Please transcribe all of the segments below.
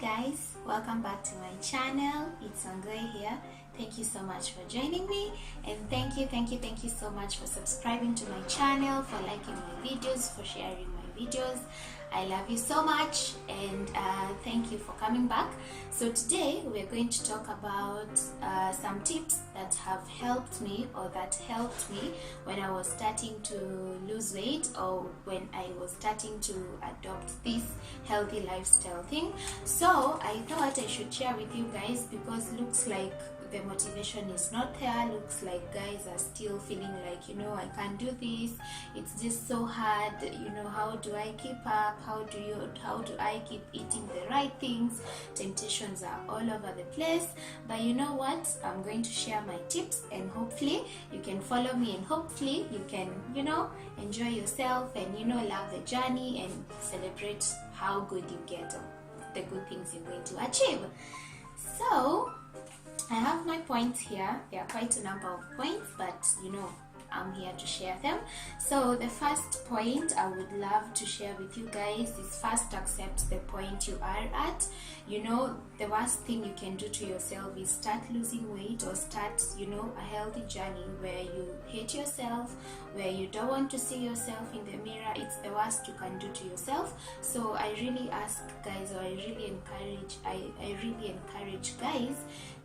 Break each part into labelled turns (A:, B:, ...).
A: guys, welcome back to my channel. It's Angoi here. Thank you so much for joining me, and thank you so much for subscribing to my channel, for liking my videos, for sharing my videos. I love you so much, and thank you for coming back. So today we're going to talk about some tips that have helped me, or that helped me when I was starting to lose weight, or when I was starting to adopt this healthy lifestyle thing. So I thought I should share with you guys, because looks like the motivation is not there. Looks like guys are still feeling like, I can't do this, it's just so hard, how do I keep up, how do I keep eating the right things? Temptations are all over the place. But you know what, I'm going to share my tips, and hopefully you can follow me, and hopefully you can enjoy yourself, and love the journey, and celebrate how good you get, the good things you're going to achieve. So I have my points here. There are quite a number of points, but I'm here to share them. So the first point I would love to share with you guys is, first accept the point you are at. The worst thing you can do to yourself is start losing weight, or start a healthy journey where you hate yourself, where you don't want to see yourself in the mirror. It's the worst you can do to yourself. So I really ask guys, or I really encourage guys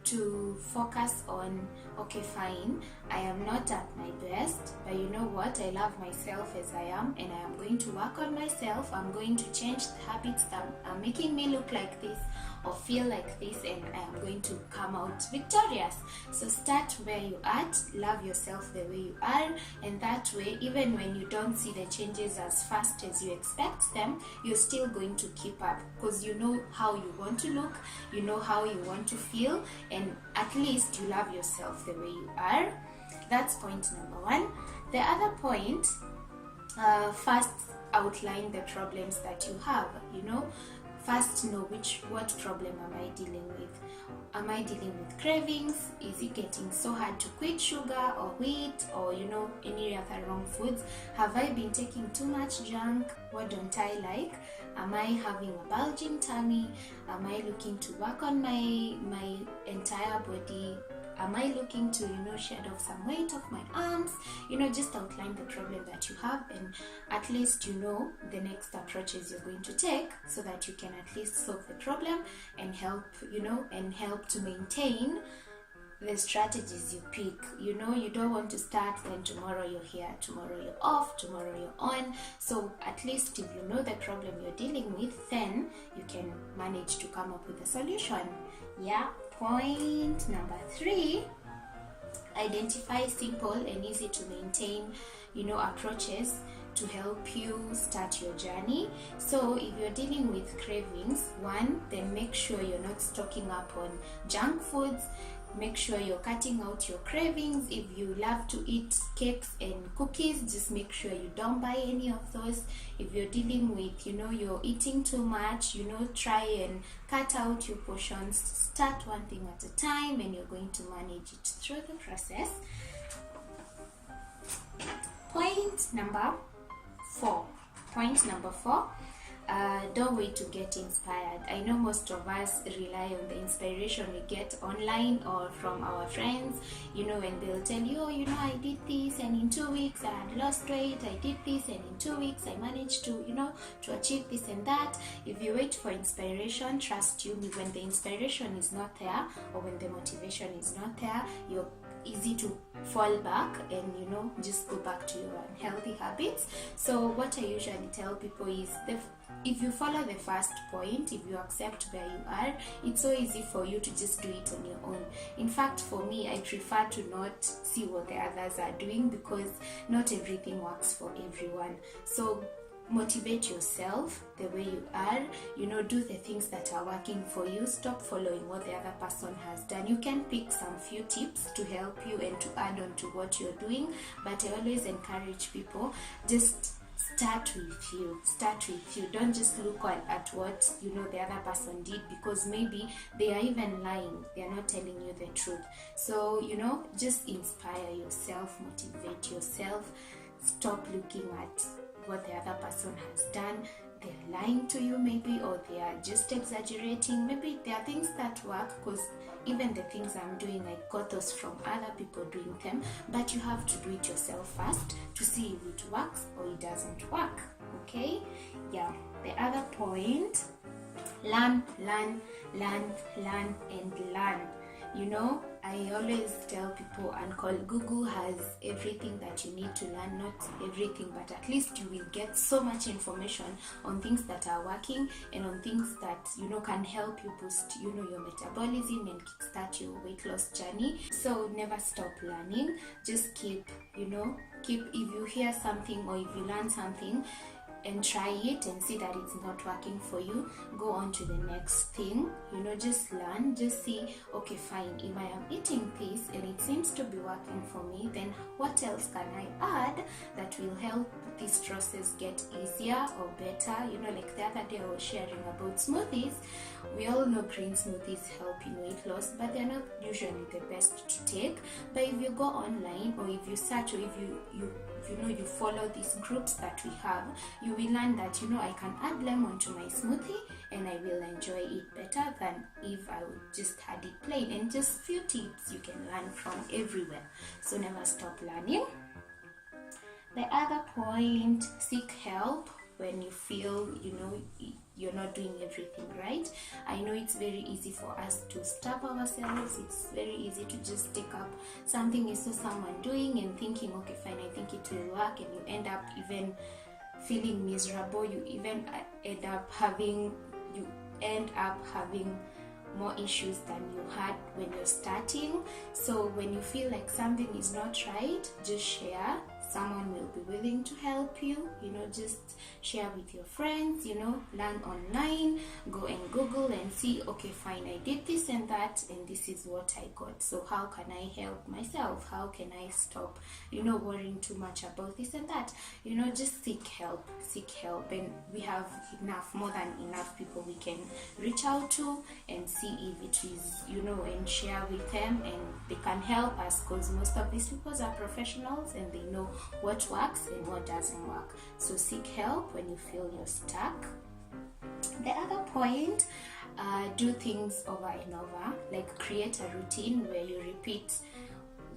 A: to focus on, okay, fine, I am not at my best, but you know what, I love myself as I am, and I am going to work on myself. I'm going to change the habits that are making me look like this or feel like this, and I am going to come out victorious. So start where you at, love yourself the way you are, and that way, even when you don't see the changes as fast as you expect them, you're still going to keep up, because you know how you want to look, you know how you want to feel, and at least you love yourself the way you are. That's point number one. The other point, first outline the problems that you have. First know what problem am I dealing with. Am I dealing with cravings? Is it getting so hard to quit sugar or wheat, or any other wrong foods? Have I been taking too much junk? What don't I like? Am I having a bulging tummy? Am I looking to work on my entire body? Am I looking to shed off some weight off my arms? Just outline the problem that you have, and at least the next approaches you're going to take, so that you can at least solve the problem and help to maintain the strategies you pick. You don't want to start, then tomorrow you're here, tomorrow you're off, tomorrow you're on. So at least if you know the problem you're dealing with, then you can manage to come up with a solution. Yeah. Point number 3, identify simple and easy to maintain approaches to help you start your journey. So if you're dealing with cravings, one, then make sure you're not stocking up on junk foods. Make sure you're cutting out your cravings. If you love to eat cakes and cookies, just make sure you don't buy any of those. If you're dealing with, you're eating too much, try and cut out your portions. Start one thing at a time, and you're going to manage it through the process. Point number 4. Don't wait to get inspired. I know most of us rely on the inspiration we get online or from our friends, and they'll tell you, I did this, and in 2 weeks I had lost weight. I did this, and in 2 weeks I managed to, to achieve this and that. If you wait for inspiration, trust you, when the inspiration is not there, or when the motivation is not there, you're easy to fall back and just go back to your unhealthy habits. So what I usually tell people is, if you follow the first point, if you accept where you are, it's so easy for you to just do it on your own. In fact, for me, I prefer to not see what the others are doing, because not everything works for everyone. So motivate yourself the way you are, do the things that are working for you. Stop following what the other person has done. You can pick some few tips to help you and to add on to what you're doing, but I always encourage people, just start with you. Don't just look at what the other person did, because maybe they are even lying, they are not telling you the truth. So just inspire yourself, motivate yourself. Stop looking at what the other person has done. they're lying to you maybe, or they are just exaggerating. Maybe there are things that work, because even the things I'm doing, I got those from other people doing them, but you have to do it yourself first to see if it works or it doesn't work. Okay, yeah. The other point, learn, and learn. You know, I always tell people, Uncle Google has everything that you need to learn. Not everything, but at least you will get so much information on things that are working and on things that, you know, can help you boost, you know, your metabolism and kickstart your weight loss journey. So never stop learning. Just keep, if you hear something or if you learn something, and try it and see that it's not working for you, go on to the next thing. Just learn, just see, okay, fine, if I am eating this and it seems to be working for me, then what else can I add that will help this process get easier or better? Like the other day I was sharing about smoothies. We all know green smoothies help in weight loss, but they're not usually the best to take. But if you go online, or if you search, or if you follow these groups that we have, you will learn that I can add lemon to my smoothie and I will enjoy it better than if I would just had it plain. And just few tips you can learn from everywhere. So never stop learning. The other point, seek help when you feel you're not doing everything right. I know it's very easy for us to stop ourselves. It's very easy to just take up something you saw someone doing and thinking, okay, fine, I think it will work, and you end up even feeling miserable. You even end up having more issues than you had when you're starting. So when you feel like something is not right, just share. Someone will be willing to help you. Just share with your friends, learn online, go and Google and see, okay, fine, I did this and that, and this is what I got. So how can I help myself? How can I stop, worrying too much about this and that? Just seek help. And we have more than enough people we can reach out to and see if it is, and share with them, and they can help us, because most of these people are professionals and they know what works and what doesn't work. So seek help when you feel you're stuck. The other point, do things over and over. Like create a routine where you repeat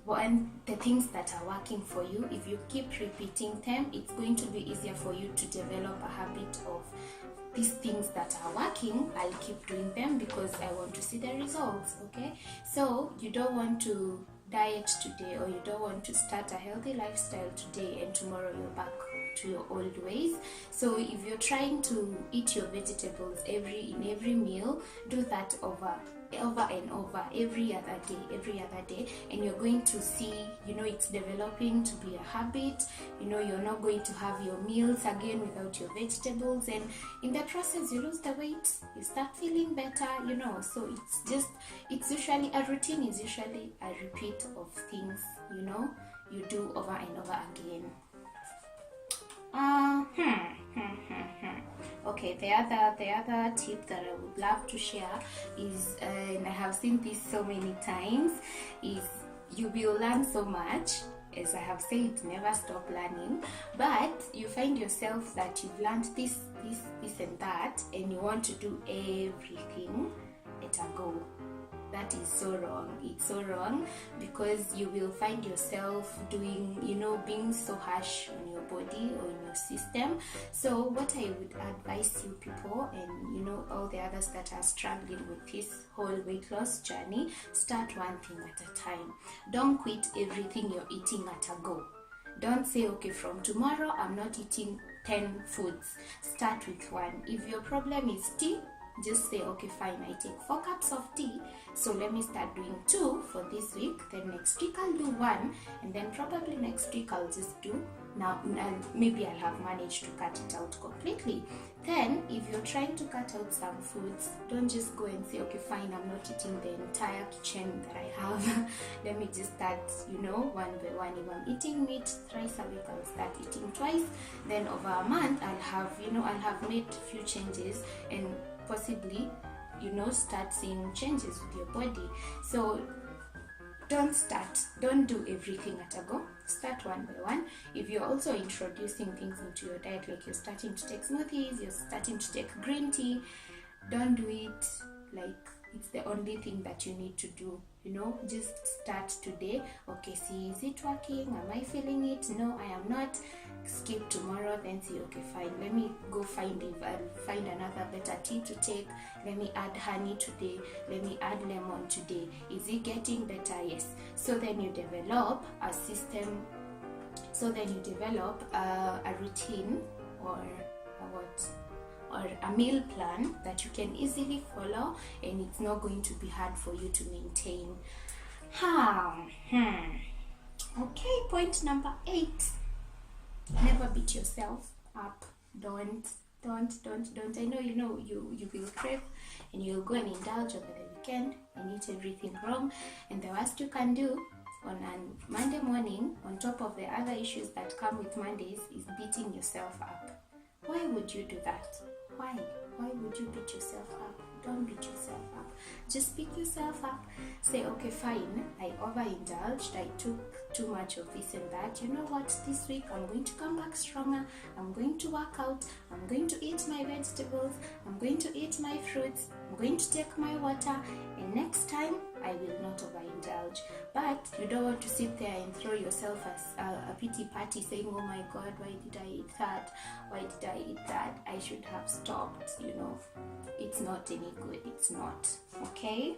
A: the things that are working for you. If you keep repeating them, it's going to be easier for you to develop a habit of these things that are working. I'll keep doing them because I want to see the results. Okay, so you don't want to diet today, or you don't want to start a healthy lifestyle today and tomorrow you're back to your old ways. So if you're trying to eat your vegetables in every meal, do that over and over every other day, and you're going to see it's developing to be a habit. You're not going to have your meals again without your vegetables, and in the process you lose the weight, you start feeling better. So it's usually a routine, is usually a repeat of things you do over and over again. Okay, the other tip that I would love to share is, and I have seen this so many times, is you will learn so much. As I have said, never stop learning, but you find yourself that you've learned this and that, and you want to do everything at a go. That is so wrong. It's so wrong, because you will find yourself doing, being so harsh on your body or in your system. So what I would advise you people, and all the others that are struggling with this whole weight loss journey, start one thing at a time. Don't quit everything you're eating at a go. Don't say, okay, from tomorrow I'm not eating 10 foods. Start with one. If your problem is tea, just say, okay, fine, I take 4 cups of tea, so let me start doing 2 for this week. Then next week I'll do 1, and then probably next week I'll just do, maybe I'll have managed to cut it out completely. Then if you're trying to cut out some foods, don't just go and say, okay, fine, I'm not eating the entire kitchen that I have. Let me just start, one by one. If I'm eating meat thrice a week, I'll start eating twice. Then over a month, I'll have made a few changes, and possibly start seeing changes with your body. So don't do everything at a go. Start one by one. If you're also introducing things into your diet, like you're starting to take smoothies, you're starting to take green tea, don't do it like it's the only thing that you need to do. Just start today. Okay, see, is it working? Am I feeling it? No, I am not. Skip tomorrow, then see, okay, fine, let me go find another better tea to take. Let me add honey today, let me add lemon today. Is it getting better? Yes. So then you develop a system, a routine, or a meal plan that you can easily follow, and it's not going to be hard for you to maintain. Okay, point number 8. Never beat yourself up. Don't. I know you will crave, and you'll go and indulge over the weekend and eat everything wrong. And the worst you can do on a Monday morning, on top of the other issues that come with Mondays, is beating yourself up. Why would you do that? Why would you beat yourself up? Don't beat yourself up. Just pick yourself up. Say, okay, fine, I overindulged, I took too much of this and that. You know what? This week I'm going to come back stronger. I'm going to work out. I'm going to eat my vegetables. I'm going to eat my fruits. I'm going to take my water. And next time, I will not overindulge. But you don't want to sit there and throw yourself a pity party saying, oh my God, why did I eat that? Why did I eat that? I should have stopped. It's not any good. It's not. Okay?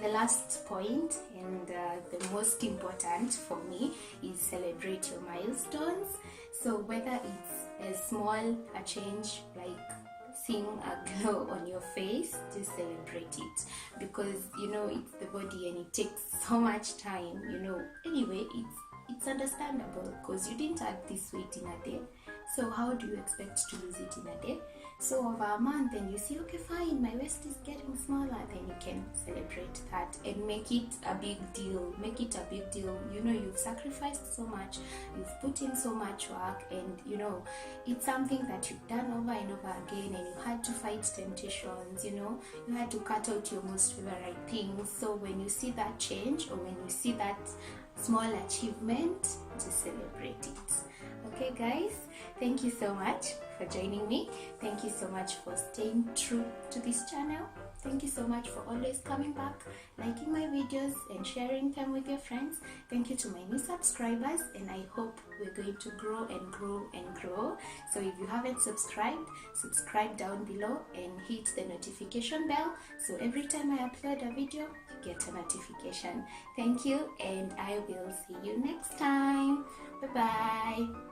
A: The last point, and the most important for me, is celebrate your milestones. So whether it's as small a change like seeing a glow on your face, just celebrate it, because it's the body and it takes so much time. Anyway, it's understandable because you didn't add this weight in a day. So how do you expect to lose it in a day? So over a month, and you see, okay, fine, my waist is getting smaller, then you can celebrate that and make it a big deal. You've sacrificed so much, you've put in so much work, and it's something that you've done over and over again, and you had to fight temptations. You had to cut out your most favorite things. So when you see that change, or when you see that small achievement, just celebrate it. Okay, guys, thank you so much for joining me. Thank you so much for staying true to this channel. Thank you so much for always coming back, liking my videos and sharing them with your friends. Thank you to my new subscribers, and I hope we're going to grow and grow and grow. So if you haven't subscribed, subscribe down below and hit the notification bell, so every time I upload a video, you get a notification. Thank you, and I will see you next time. Bye bye.